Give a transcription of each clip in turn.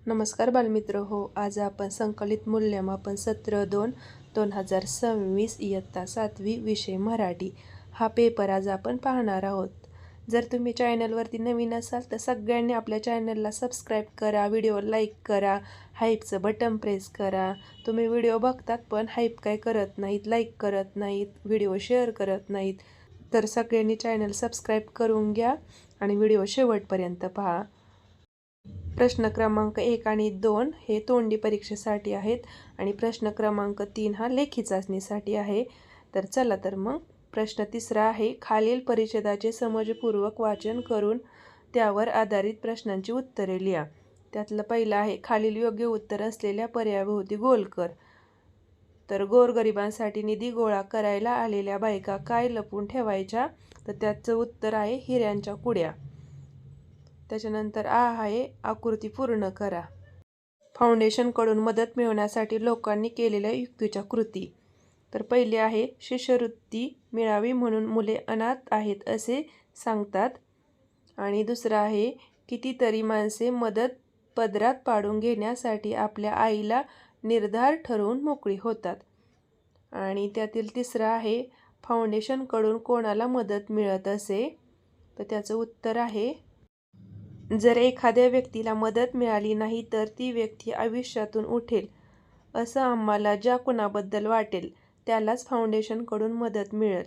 नमस्कार बालमित्र हो. आज आपण संकलित मूल्यमापन सत्र 2 2026 इयत्ता 7वी विषय मराठी हा पेपर आज आपण पाहणार आहोत. जर तुम्ही चॅनलवरती नवीन असाल तर सगळ्यांनी आपल्या चॅनलला सबस्क्राईब करा, व्हिडिओ लाईक करा, हाईपचं बटन प्रेस करा. तुम्ही व्हिडिओ बघतात पण हाईप काय करत नाहीत, लाईक करत नाहीत, व्हिडिओ शेअर करत नाहीत. तर सगळ्यांनी चॅनल सबस्क्राईब करून घ्या आणि व्हिडिओ शेवटपर्यंत पहा. प्रश्न क्रमांक 1 आणि 2 हे तोंडी परीक्षेसाठी आहेत आणि प्रश्न क्रमांक 3 हा लेखी चाचणीसाठी आहे. तर चला तर मग प्रश्न तिसरा आहे, खालील परिच्छेदाचे समजपूर्वक वाचन करून त्यावर आधारित प्रश्नांची उत्तरे लिहा. त्यातलं पहिलं आहे, खालील योग्य उत्तर असलेल्या पर्यायाभोवती गोल कर. तर गोरगरिबांसाठी निधी गोळा करायला आलेल्या बायका काय लपून ठेवायच्या? तर त्याचं उत्तर आहे हिऱ्यांच्या कुड्या. त्याच्यानंतर आहे आकृती पूर्ण करा. फाउंडेशनकडून मदत मिळवण्यासाठी लोकांनी केलेल्या युक्तीच्या कृती. तर पहिली आहे, शिष्यवृत्ती मिळावी म्हणून मुले अनाथ आहेत असे सांगतात. आणि दुसरं आहे, कितीतरी माणसे मदत पदरात पाडून घेण्यासाठी आपल्या आईला निर्धार ठरवून मोकळी होतात. आणि त्यातील तिसरं आहे, फाउंडेशनकडून कोणाला मदत मिळत असे? तर त्याचं उत्तर आहे, जर एखाद्या व्यक्तीला मदत मिळाली नाही तर ती व्यक्ती आयुष्यातून उठेल असं आम्हाला ज्या कुणाबद्दल वाटेल त्यालाच फाउंडेशनकडून मदत मिळेल.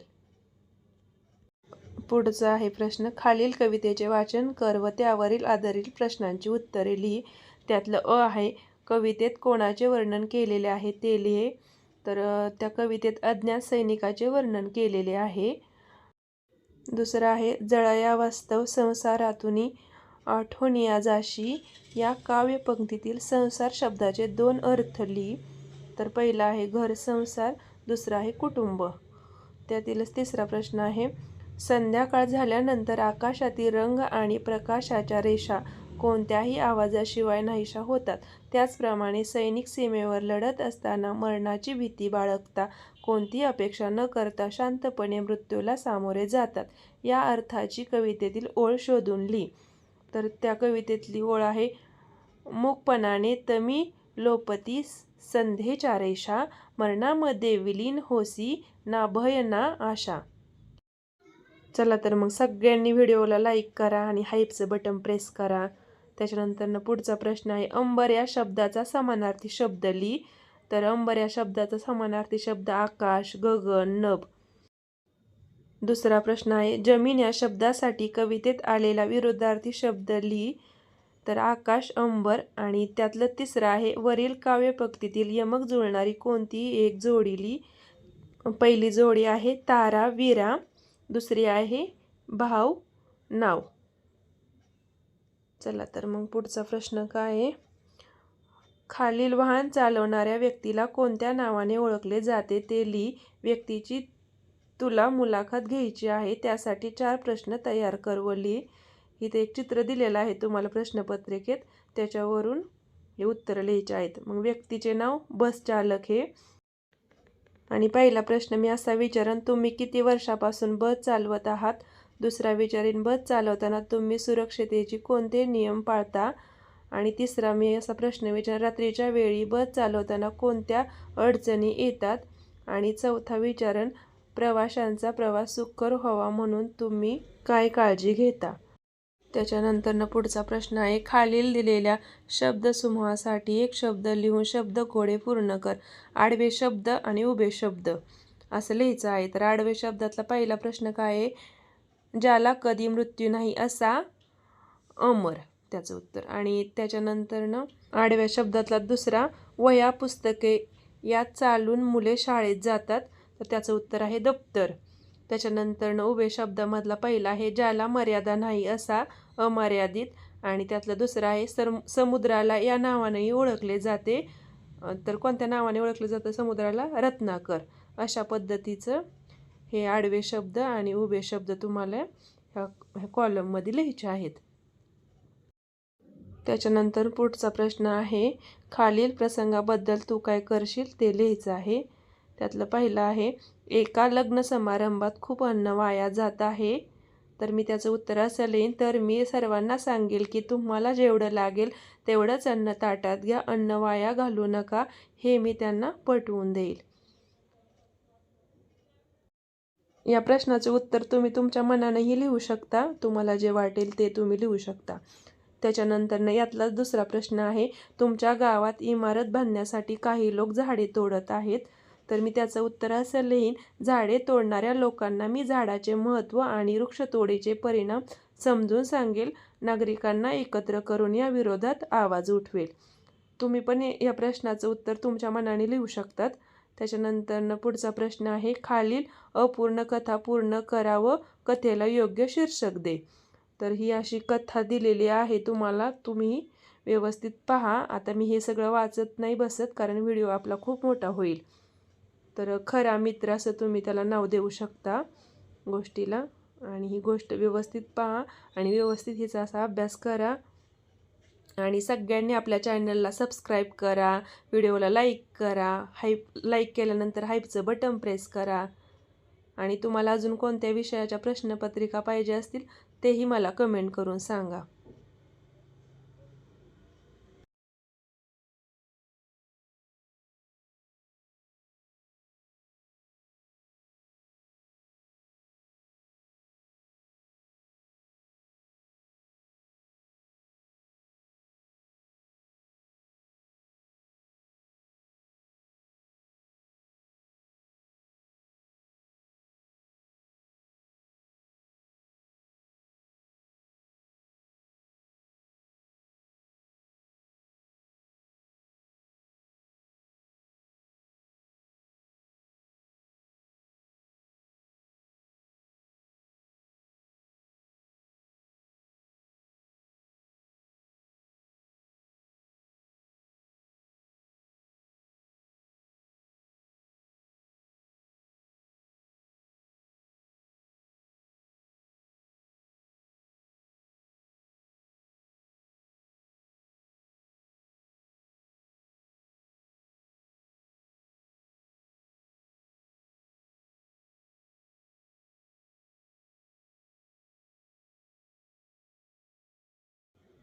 पुढचा आहे प्रश्न, खालील कवितेचे वाचन कर व त्यावरील आधारित प्रश्नांची उत्तरे लिही. त्यातलं आहे, कवितेत कोणाचे वर्णन केलेले आहे ते लिहे. तर त्या कवितेत अज्ञात सैनिकाचे वर्णन केलेले आहे. दुसरं आहे, जळया वास्तव संसारातून आठवणिया जाशी या काव्यपंक्तीतील संसार शब्दाचे 2 अर्थ लिही. तर पहिला आहे घर संसार, दुसरा आहे कुटुंब. त्यातीलच तिसरा प्रश्न आहे, संध्याकाळ झाल्यानंतर आकाशातील रंग आणि प्रकाशाच्या रेषा कोणत्याही आवाजाशिवाय नाहीशा होतात. त्याचप्रमाणे सैनिक सीमेवर लढत असताना मरणाची भीती बाळगता कोणतीही अपेक्षा न करता शांतपणे मृत्यूला सामोरे जातात. या अर्थाची कवितेतील ओळ शोधून लिही. तर त्या कवितेतली ओळ आहे, मूकपणाने तमी लोपती संध्येच्या रेषा, मरणामध्ये विलीन होसी ना भय ना आशा. चला तर मग सगळ्यांनी व्हिडिओला लाईक करा आणि हाईपचं बटन प्रेस करा. त्याच्यानंतर पुढचा प्रश्न आहे, अंबर या शब्दाचा समानार्थी शब्द लिही. तर अंबर या शब्दाचा समानार्थी शब्द आकाश, गगन, नभ. दुसरा प्रश्न आहे, जमीन या शब्दासाठी कवितेत आलेला विरुद्धार्थी शब्द लिही. तर आकाश, अंबर. आणि त्यातलं तिसरं आहे, वरील काव्यपंक्तीतील यमक जुळणारी कोणतीही एक जोडी लिही. पहिली जोडी आहे तारा, विरा. दुसरी आहे भाव, नाव. चला तर मग पुढचा प्रश्न काय आहे, खालील वाहन चालवणाऱ्या व्यक्तीला कोणत्या नावाने ओळखले जाते ते लिही. व्यक्तीची तुला मुलाखत घ्यायची आहे, त्यासाठी 4 प्रश्न तयार कर व लिही. इथे एक चित्र दिलेलं आहे तुम्हाला प्रश्नपत्रिकेत, त्याच्यावरून हे उत्तरं लिहायचे आहेत. मग व्यक्तीचे नाव बस चालक हे. आणि पहिला प्रश्न मी असा विचारेन, तुम्ही किती वर्षापासून बस चालवत आहात? दुसरा विचारेन, बस चालवताना तुम्ही सुरक्षतेचे कोणते नियम पाळता? आणि तिसरा मी असा प्रश्न विचारेन, रात्रीच्या वेळी बस चालवताना कोणत्या अडचणी येतात? आणि चौथा विचारेन, प्रवाशांचा प्रवास सुखकर व्हावा म्हणून तुम्ही काय काळजी घेता? त्याच्यानंतर पुढचा प्रश्न आहे, खालील दिलेल्या शब्दसमूहासाठी एक शब्द लिहून शब्दकोडे पूर्ण कर. आडवे शब्द आणि उभे शब्द असं लिहायचं आहे. तर आडवे शब्दातला पहिला प्रश्न काय आहे, ज्याला कधी मृत्यू नाही असा अमर, त्याचं उत्तर. आणि त्याच्यानंतर आडव्या शब्दातला दुसरा, वह्या पुस्तके यात चालून मुले शाळेत जातात. तर त्याचं उत्तर आहे दप्तर. त्याच्यानंतर उभे शब्दामधला पहिला आहे, ज्याला मर्यादा नाही असा अमर्यादित. आणि त्यातलं दुसरं आहे, समुद्राला या नावानेही ओळखले जाते. तर कोणत्या नावाने ओळखले जातं समुद्राला? रत्नाकर. अशा पद्धतीचं हे आडवे शब्द आणि उभे शब्द तुम्हाला ह्या कॉलममध्ये लिहायचे आहेत. त्याच्यानंतर पुढचा प्रश्न आहे, खालील प्रसंगाबद्दल तू काय करशील ते लिहायचं आहे. त्यातलं पहिलं आहे, एका लग्न समारंभात खूप अन्न वाया जात आहे. तर मी त्याचं उत्तर असं लिहीन, तर मी सर्वांना सांगेल की तुम्हाला जेवढं लागेल तेवढंच अन्न ताटात घ्या, अन्न वाया घालू नका, हे मी त्यांना पटवून देईल. या प्रश्नाचे उत्तर तुम्ही तुमच्या मनानेही लिहू शकता, तुम्हाला जे वाटेल ते तुम्ही लिहू शकता. त्याच्यानंतर यातलाच दुसरा प्रश्न आहे, तुमच्या गावात इमारत बांधण्यासाठी काही लोक झाडे तोडत आहेत. तर मी त्याचं उत्तर असं लिहीन, झाडे तोडणाऱ्या लोकांना मी झाडाचे महत्त्व आणि वृक्षतोडीचे परिणाम समजून सांगेल, नागरिकांना एकत्र करून या विरोधात आवाज उठवेल. तुम्ही पण या प्रश्नाचं उत्तर तुमच्या मनाने लिहू शकतात. त्याच्यानंतर पुढचा प्रश्न आहे, खालील अपूर्ण कथा पूर्ण करा व कथेला योग्य शीर्षक दे. तर ही अशी कथा दिलेली आहे तुम्हाला, तुम्ही व्यवस्थित पहा. आता मी हे सगळं वाचत नाही बसत, कारण व्हिडिओ आपला खूप मोठा होईल. तर खरा मित्र असं तुम्ही त्याला नाव देऊ शकता गोष्टीला. आणि ही गोष्ट व्यवस्थित पहा आणि व्यवस्थित हिचा असा अभ्यास करा. आणि सगळ्यांनी आपल्या चॅनलला सबस्क्राईब करा, व्हिडिओला लाईक करा, लाईक केल्यानंतर हाईपचं बटन प्रेस करा. आणि तुम्हाला अजून कोणत्या विषयाच्या प्रश्नपत्रिका पाहिजे असतील तेही मला कमेंट करून सांगा.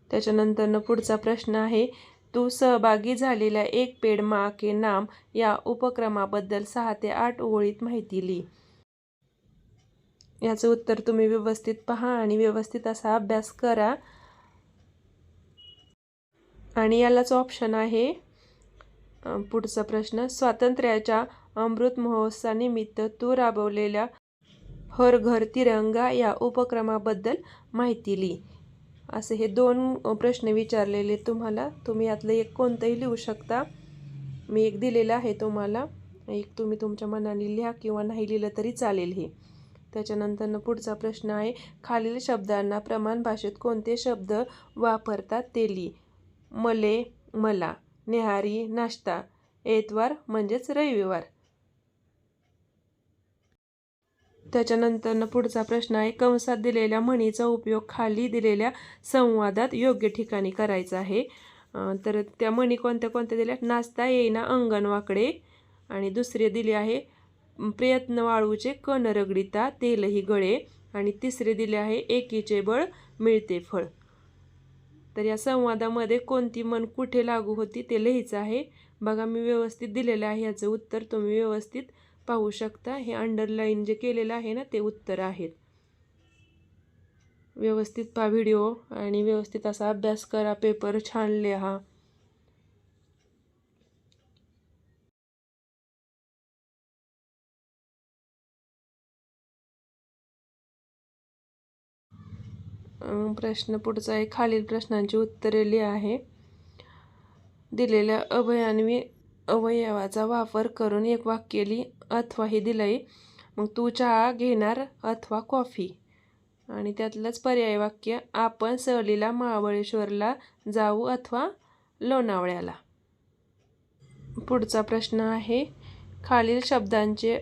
त्याच्यानंतर पुढचा प्रश्न आहे, तू सहभागी झालेल्या एक पेड माँ के नाम या उपक्रमाबद्दल 6 ते 8 ओळीत माहिती लिही. याचं उत्तर तुम्ही व्यवस्थित पहा आणि व्यवस्थित असा अभ्यास करा. आणि यालाच ऑप्शन आहे. पुढचा प्रश्न, स्वातंत्र्याच्या अमृत महोत्सवानिमित्त तू राबवलेल्या हर घर तिरंगा या उपक्रमाबद्दल माहिती लिही. असे हे 2 प्रश्न विचारलेले तुम्हाला. तुम्ही यातलं एक कोणतंही लिहू शकता. मी एक दिलेलं आहे तुम्हाला, एक तुम्ही तुमच्या मनाने लिहा किंवा नाही लिहिलं तरी चालेल हे. त्याच्यानंतर पुढचा प्रश्न आहे, खालील शब्दांना प्रमाण भाषेत कोणते शब्द वापरतात ते लिही. मले, मला, न्याहारी, नाश्ता, एतवार म्हणजेच रविवार. त्याच्यानंतर पुढचा प्रश्न आहे, कंसात दिलेल्या म्हणीचा उपयोग खाली दिलेल्या संवादात योग्य ठिकाणी करायचा आहे. तर त्या म्हणी कोणत्या कोणत्या दिल्या, नाचता येईना अंगण वाकडे, आणि दुसरी दिली आहे, प्रयत्न वाळूचे कण रगडिता तेलही गळे, आणि तिसरे दिले आहे, एकीचे बळ मिळते फळ. तर या संवादामध्ये कोणती म्हण कुठे लागू होती ते लिहायचं आहे. बघा मी व्यवस्थित दिलेलं आहे, याचं उत्तर तुम्ही व्यवस्थित पाहू शकता. हे अंडरलाईन जे केलेलं आहे ना ते उत्तर आहेत. व्यवस्थित पहा व्हिडिओ आणि व्यवस्थित असा अभ्यास करा, पेपर छान लिहा. प्रश्न पुढचा आहे, खालील प्रश्नांची उत्तरे लिहा आहे. दिलेल्या अभयान्वी अवयवाचा वापर करून एक वाक्य लिही अथवा हे दिलंय, मग तू चहा घेणार अथवा कॉफी. आणि त्यातलंच पर्याय वाक्य, आपण सहलीला महाबळेश्वरला जाऊ अथवा लोणावळ्याला. पुढचा प्रश्न आहे, खालील शब्दांचे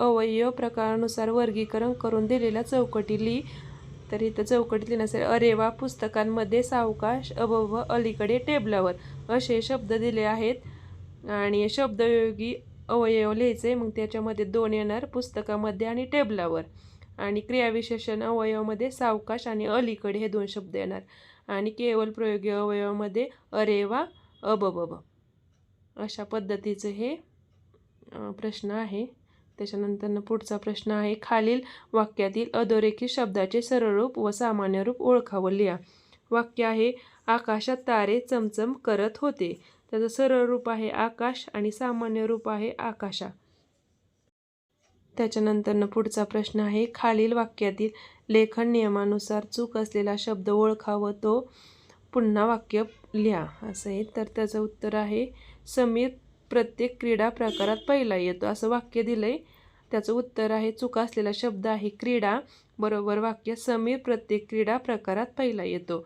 अवयव प्रकारानुसार वर्गीकरण करून दिलेल्या चौकटी लिही. तर इथं चौकटीत लिहिण्यासाठी, अरे वा, पुस्तकांमध्ये, सावकाश, अबब, अलीकडे, टेबलावर असे शब्द दिले आहेत. आणि शब्दयोगी अवयव लिहायचे, मग त्याच्यामध्ये 2 येणार पुस्तकामध्ये आणि टेबलावर. आणि क्रियाविशेषण अवयवामध्ये सावकाश आणि अलीकडे हे 2 शब्द येणार. आणि केवळ प्रयोगी अवयवामध्ये अरे वा अबब. अशा पद्धतीचं हे प्रश्न आहे. त्याच्यानंतर पुढचा प्रश्न आहे, खालील वाक्यातील अधोरेखित शब्दाचे सरळ रूप व सामान्य रूप ओळखावं लिहा. वाक्य आहे, आकाशात तारे चमचम करत होते. त्याचं सरळ रूप आहे आकाश आणि सामान्य रूप आहे आकाशा. त्याच्यानंतर पुढचा प्रश्न आहे, खालील वाक्यातील लेखन नियमानुसार चूक असलेला शब्द ओळखा व तो पुन्हा वाक्य लिहा असं आहे. तर त्याचं उत्तर आहे, समीर प्रत्येक क्रीडा प्रकारात पहिला येतो असं वाक्य दिलंय. त्याचं उत्तर आहे, चुका असलेला शब्द आहे क्रीडा, बरोबर वाक्य समीर प्रत्येक क्रीडा प्रकारात पहिला येतो.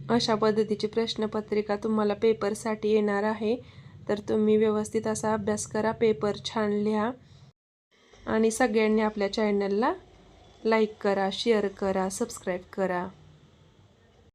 अशा पद्धतीची प्रश्नपत्रिका तुम्हाला पेपरसाठी येणार आहे. तर तुम्ही व्यवस्थित असा अभ्यास करा, पेपर छान लिहा आणि सगळ्यांनी आपल्या चॅनलला लाईक करा, शेअर करा, सबस्क्राईब करा.